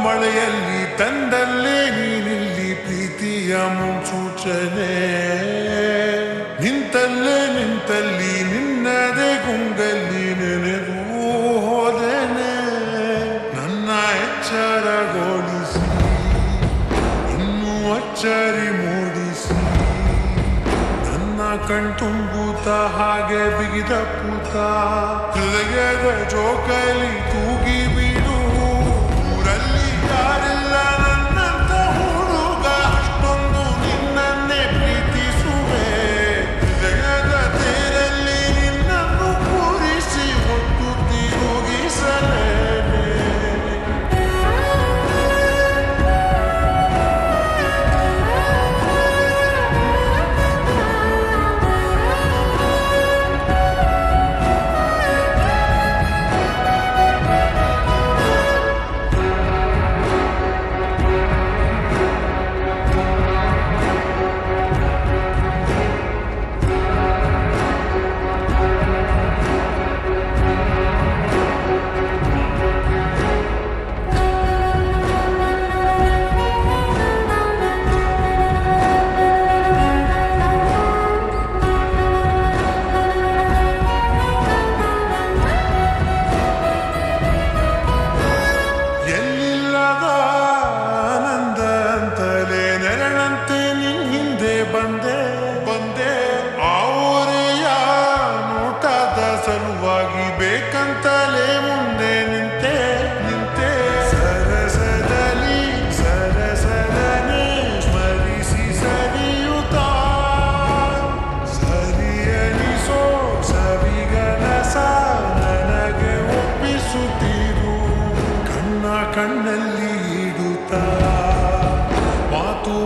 ಮಳೆಯಲ್ಲಿ ತಂದಲ್ಲೇ ನೀನಿಲ್ಲಿ ಪ್ರೀತಿಯ ಮುನ್ಸೂಚನೆ ನಿಂತಲ್ಲಿ ನಿನ್ನದೇ ಗುಂಗಲ್ಲಿ ನೆನೆದು ಹೋದೆನೆ ನನ್ನ ಎಚ್ಚರಗೊಳಿಸಿ ಇನ್ನೂ ಅಚ್ಚರಿ ಮೂಡಿಸಿ ನನ್ನ ಕಣ್ತುಂಬುತ್ತ ಹಾಗೆ ಬಿಗಿದ ಪೂತ ಹೃದಯದ ಜೋಕಲಿ ತೂಗಿ ಬಿಡು ಊರಲ್ಲಿ ಯಾರಿಲ್ಲ ನನ್ನಂತ ಹುಡುಗ ಅಷ್ಟೊಂದು ನಿನ್ನನ್ನೇ ಪ್ರೀತಿಸುವೆ ಹೃದಯದ ತೇರಲ್ಲಿ ನಿನ್ನನ್ನು ಕೂರಿಸಿ ಹೊತ್ತು ತಿರುಗಿಸಲೇನೆ ಬಂದೆ ಆವರೆಯ ನೋಟದ ಸಲುವಾಗಿ ಬೇಕಂತಲೇ ಮುಂದೆ ನಿಂತೆ ಸರಸದನೆ ಸ್ಮರಿಸಿ ಸರಿಯುತ್ತ ಸರಿಯನಿಸೋ ಸವಿಗನಸ ನನಗೆ ಒಪ್ಪಿಸುತ್ತಿರು ಕಣ್ಣಲ್ಲಿ ಇಡುತ್ತಾ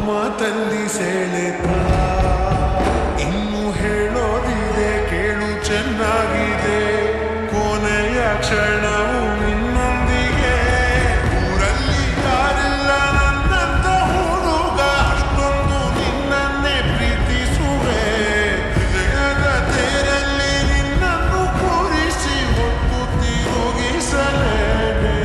ಮಾತಲ್ಲಿ ಸೆಳೆತ ಇನ್ನು ಹೇಳೋದಿದೆ ಕೇಳು ಚೆನ್ನಾಗಿದೆ ಕೊನೆಯ ಕ್ಷಣವು ನಿನ್ನೊಂದಿಗೆ ಊರಲ್ಲಿ ಯಾರಿಲ್ಲ ನನ್ನಂತ ಹುಡುಗ ಅಷ್ಟೊಂದು ನಿನ್ನನ್ನೇ ಪ್ರೀತಿಸುವೆ ಹೃದಯದ ತೇರಲ್ಲಿ ನಿನ್ನನ್ನು ಕೂರಿಸಿ ಹೊತ್ತು ತಿರುಗಿಸಲೇನೆ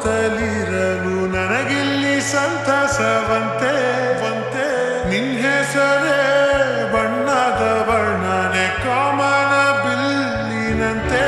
ತಲಿರಲು ನನಗಿಲ್ಲಿ ಸಂತಸವಂತೆ ನಿನ್ ಹೆಸರೇ ಬಣ್ಣದ ವರ್ಣನೆ ಕಾಮನ ಬಿಲ್ಲಿನಂತೆ